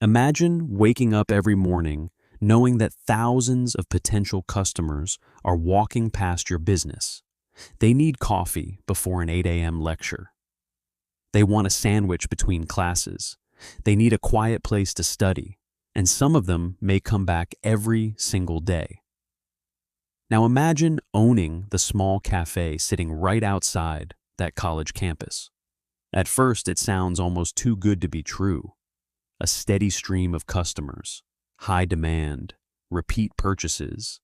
Imagine waking up every morning knowing that thousands of potential customers are walking past your business. They need coffee before an 8 a.m. lecture. They want a sandwich between classes. They need a quiet place to study, and some of them may come back every single day. Now imagine owning the small cafe sitting right outside that college campus. At first, it sounds almost too good to be true. A steady stream of customers, high demand, repeat purchases,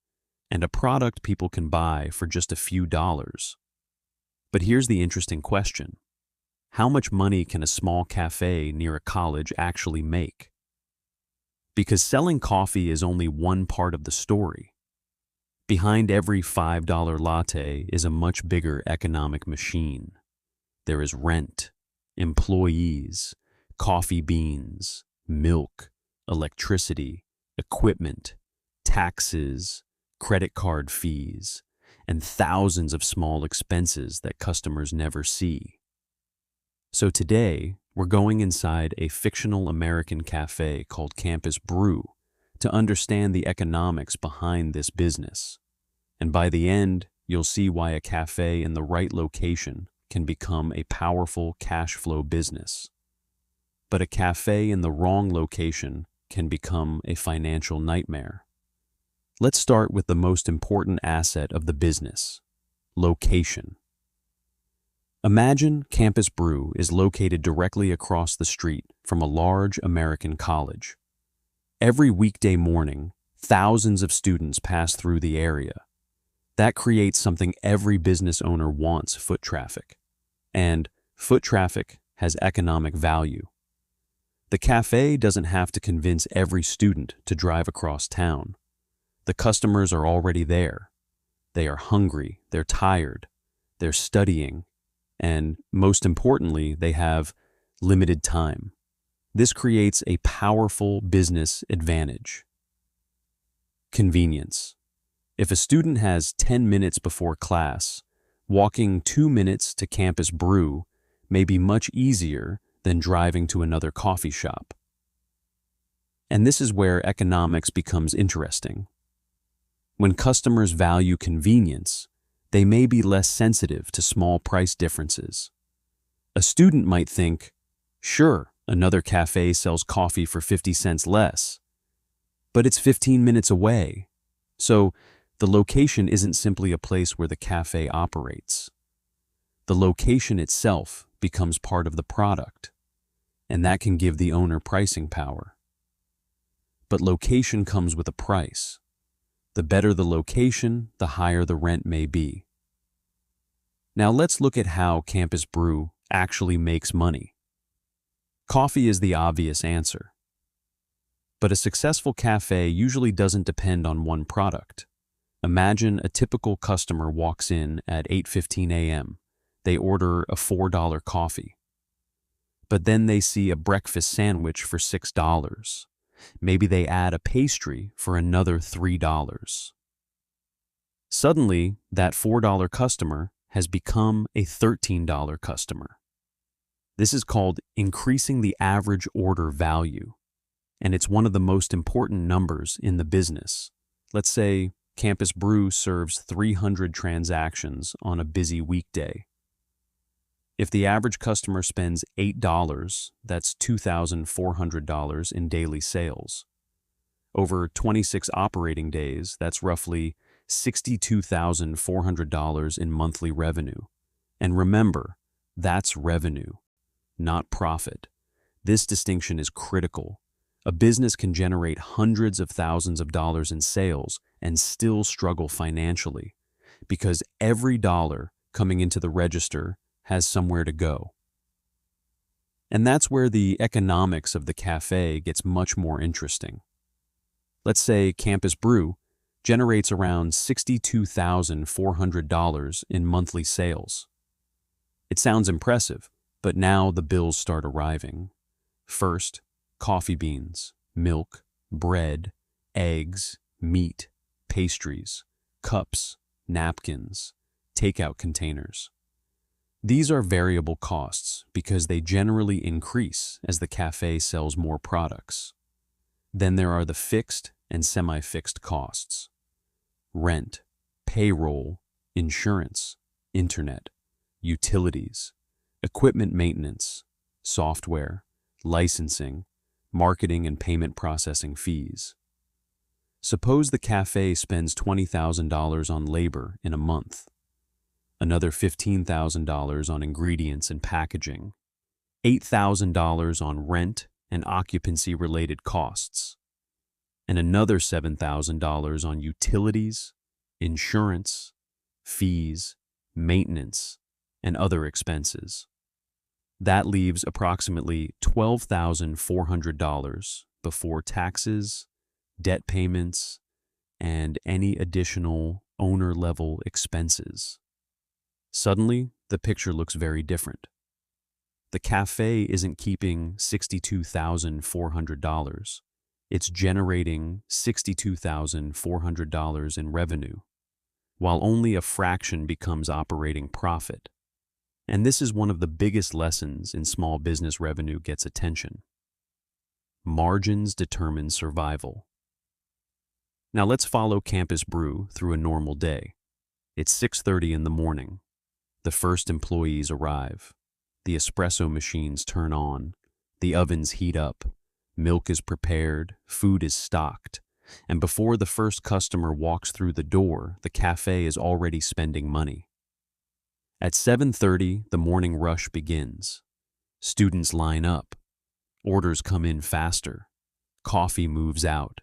and a product people can buy for just a few dollars. But here's the interesting question. How much money can a small cafe near a college actually make? Because selling coffee is only one part of the story. Behind every $5 latte is a much bigger economic machine. There is rent, employees, coffee beans, milk, electricity, equipment, taxes, credit card fees, and thousands of small expenses that customers never see. So today, we're going inside a fictional American cafe called Campus Brew to understand the economics behind this business. And by the end, you'll see why a cafe in the right location can become a powerful cash flow business. But a cafe in the wrong location can become a financial nightmare. Let's start with the most important asset of the business: location. Imagine Campus Brew is located directly across the street from a large American college. Every weekday morning, thousands of students pass through the area. That creates something every business owner wants: foot traffic. And foot traffic has economic value. The cafe doesn't have to convince every student to drive across town. The customers are already there. They are hungry, they're tired, they're studying, and most importantly, they have limited time. This creates a powerful business advantage. Convenience. If a student has 10 minutes before class, walking 2 minutes to Campus Brew may be much easier than driving to another coffee shop. And this is where economics becomes interesting. When customers value convenience, they may be less sensitive to small price differences. A student might think, sure, another cafe sells coffee for 50 cents less, but it's 15 minutes away. So the location isn't simply a place where the cafe operates. The location itself becomes part of the product, and that can give the owner pricing power. But location comes with a price. The better the location, the higher the rent may be. Now let's look at how Campus Brew actually makes money. Coffee is the obvious answer. But a successful cafe usually doesn't depend on one product. Imagine a typical customer walks in at 8:15 a.m. They order a $4 coffee. But then they see a breakfast sandwich for $6. Maybe they add a pastry for another $3. Suddenly, that $4 customer has become a $13 customer. This is called increasing the average order value, and it's one of the most important numbers in the business. Let's say Campus Brew serves 300 transactions on a busy weekday. If the average customer spends $8, that's $2,400 in daily sales. Over 26 operating days, that's roughly $62,400 in monthly revenue. And remember, that's revenue, not profit. This distinction is critical. A business can generate hundreds of thousands of dollars in sales and still struggle financially, because every dollar coming into the register has somewhere to go. And that's where the economics of the cafe gets much more interesting. Let's say Campus Brew generates around $62,400 in monthly sales. It sounds impressive, but now the bills start arriving. First, coffee beans, milk, bread, eggs, meat, pastries, cups, napkins, takeout containers. These are variable costs because they generally increase as the cafe sells more products. Then there are the fixed and semi-fixed costs: rent, payroll, insurance, internet, utilities, equipment maintenance, software, licensing, marketing and payment processing fees. Suppose the cafe spends $20,000 on labor in a month, another $15,000 on ingredients and packaging, $8,000 on rent and occupancy-related costs, and another $7,000 on utilities, insurance, fees, maintenance, and other expenses. That leaves approximately $12,400 before taxes, debt payments, and any additional owner-level expenses. Suddenly, the picture looks very different. The cafe isn't keeping $62,400. It's generating $62,400 in revenue, while only a fraction becomes operating profit. And this is one of the biggest lessons in small business revenue gets attention. Margins determine survival. Now let's follow Campus Brew through a normal day. It's 6:30 in the morning. The first employees arrive. The espresso machines turn on. The ovens heat up. Milk is prepared. Food is stocked. And before the first customer walks through the door, the cafe is already spending money. At 7:30, the morning rush begins. Students line up. Orders come in faster. Coffee moves out.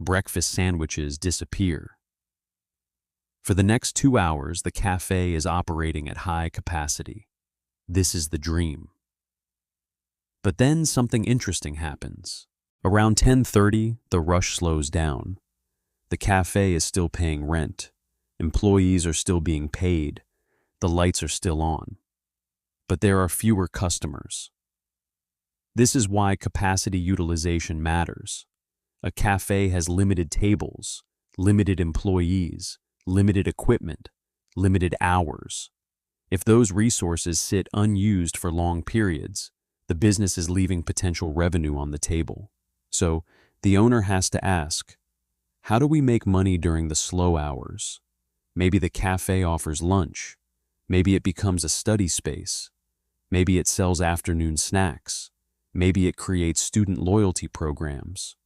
Breakfast sandwiches disappear. For the next 2 hours, the cafe is operating at high capacity. This is the dream. But then something interesting happens. Around 10:30, the rush slows down. The cafe is still paying rent. Employees are still being paid. The lights are still on. But there are fewer customers. This is why capacity utilization matters. A cafe has limited tables, limited employees, limited equipment, limited hours. If those resources sit unused for long periods, the business is leaving potential revenue on the table. So the owner has to ask, how do we make money during the slow hours? Maybe the cafe offers lunch. Maybe it becomes a study space. Maybe it sells afternoon snacks. Maybe it creates student loyalty programs.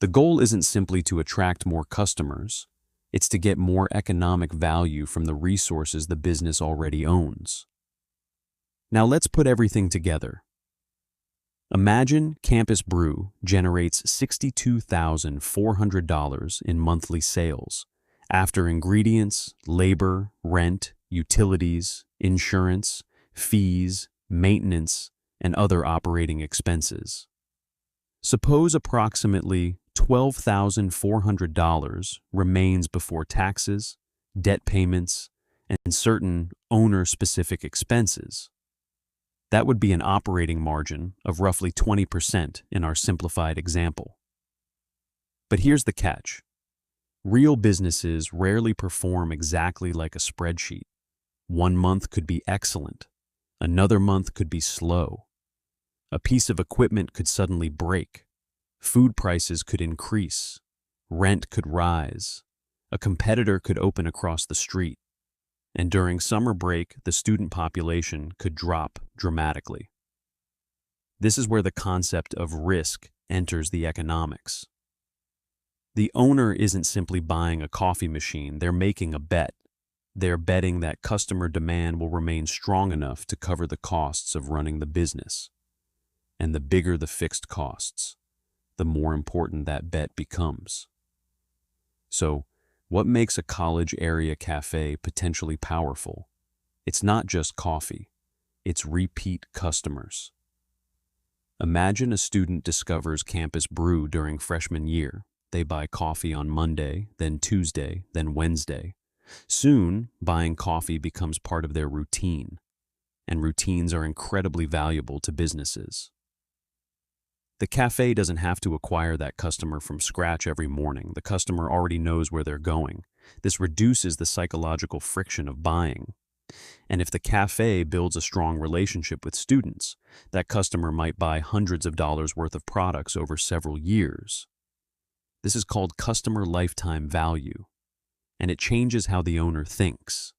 The goal isn't simply to attract more customers. It's to get more economic value from the resources the business already owns. Now let's put everything together. Imagine Campus Brew generates $62,400 in monthly sales after ingredients, labor, rent, utilities, insurance, fees, maintenance, and other operating expenses. Suppose approximately $12,400 remains before taxes, debt payments, and certain owner-specific expenses. That would be an operating margin of roughly 20% in our simplified example. But here's the catch. Real businesses rarely perform exactly like a spreadsheet. One month could be excellent. Another month could be slow. A piece of equipment could suddenly break. Food prices could increase. Rent could rise. A competitor could open across the street. And during summer break, the student population could drop dramatically. This is where the concept of risk enters the economics. The owner isn't simply buying a coffee machine, they're making a bet. They're betting that customer demand will remain strong enough to cover the costs of running the business. And the bigger the fixed costs, the more important that bet becomes. So, what makes a college area cafe potentially powerful? It's not just coffee, it's repeat customers. Imagine a student discovers Campus Brew during freshman year. They buy coffee on Monday, then Tuesday, then Wednesday. Soon, buying coffee becomes part of their routine, and routines are incredibly valuable to businesses. The cafe doesn't have to acquire that customer from scratch every morning. The customer already knows where they're going. This reduces the psychological friction of buying. And if the cafe builds a strong relationship with students, that customer might buy hundreds of dollars worth of products over several years. This is called customer lifetime value, and it changes how the owner thinks.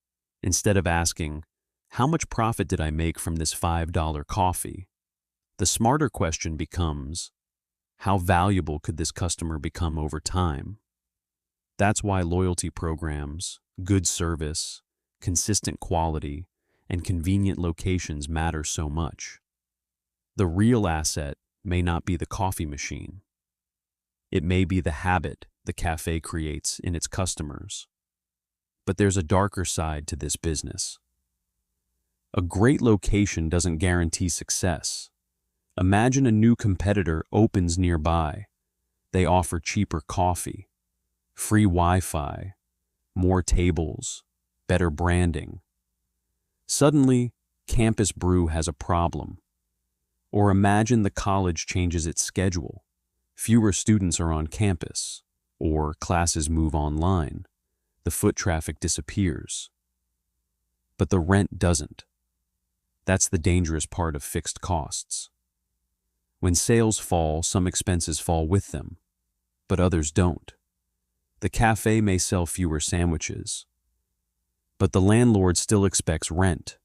Instead of asking, "How much profit did I make from this $5 coffee?" the smarter question becomes, "How valuable could this customer become over time?" That's why loyalty programs, good service, consistent quality, and convenient locations matter so much. The real asset may not be the coffee machine. It may be the habit the cafe creates in its customers. But there's a darker side to this business. A great location doesn't guarantee success. Imagine a new competitor opens nearby. They offer cheaper coffee, free Wi-Fi, more tables, better branding. Suddenly, Campus Brew has a problem. Or imagine the college changes its schedule. Fewer students are on campus, or classes move online. The foot traffic disappears. But the rent doesn't. That's the dangerous part of fixed costs. When sales fall, some expenses fall with them, but others don't. The cafe may sell fewer sandwiches, but the landlord still expects rent.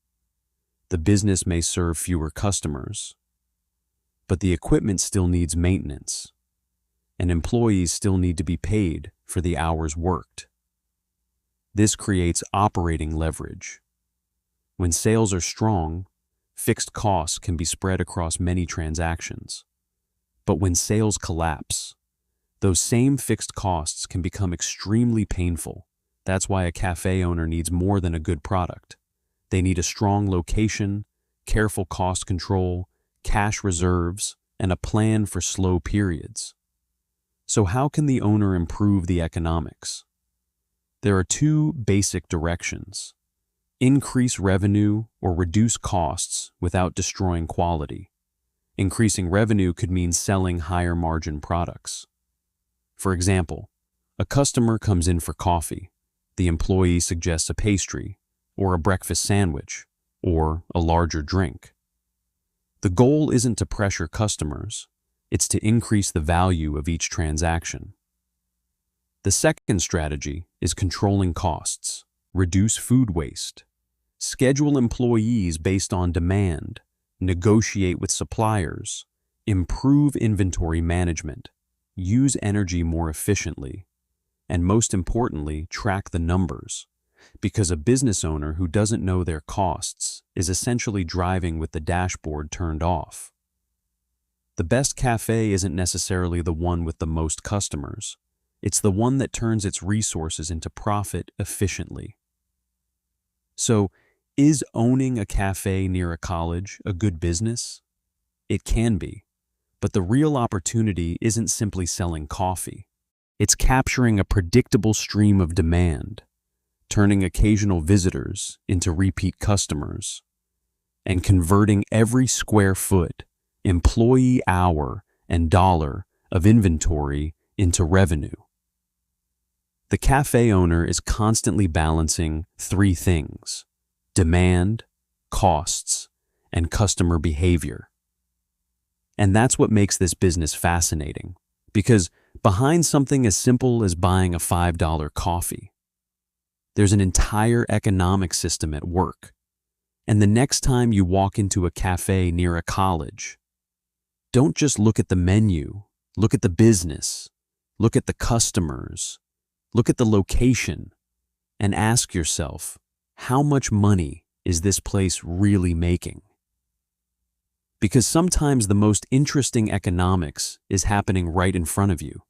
The business may serve fewer customers, but the equipment still needs maintenance, and employees still need to be paid for the hours worked. This creates operating leverage. When sales are strong, fixed costs can be spread across many transactions. But when sales collapse, those same fixed costs can become extremely painful. That's why a cafe owner needs more than a good product. They need a strong location, careful cost control, cash reserves, and a plan for slow periods. So how can the owner improve the economics? There are two basic directions: increase revenue or reduce costs without destroying quality. Increasing revenue could mean selling higher margin products. For example, a customer comes in for coffee. The employee suggests a pastry, or a breakfast sandwich, or a larger drink. The goal isn't to pressure customers, it's to increase the value of each transaction. The second strategy is controlling costs. Reduce food waste. Schedule employees based on demand. Negotiate with suppliers. Improve inventory management. Use energy more efficiently. And most importantly, track the numbers. Because a business owner who doesn't know their costs is essentially driving with the dashboard turned off. The best cafe isn't necessarily the one with the most customers. It's the one that turns its resources into profit efficiently. So, is owning a cafe near a college a good business? It can be, but the real opportunity isn't simply selling coffee. It's capturing a predictable stream of demand, turning occasional visitors into repeat customers, and converting every square foot, employee hour, and dollar of inventory into revenue. The cafe owner is constantly balancing three things: demand, costs, and customer behavior. And that's what makes this business fascinating, because behind something as simple as buying a $5 coffee, there's an entire economic system at work. And the next time you walk into a cafe near a college, don't just look at the menu, look at the business, look at the customers, look at the location, and ask yourself, how much money is this place really making? Because sometimes the most interesting economics is happening right in front of you.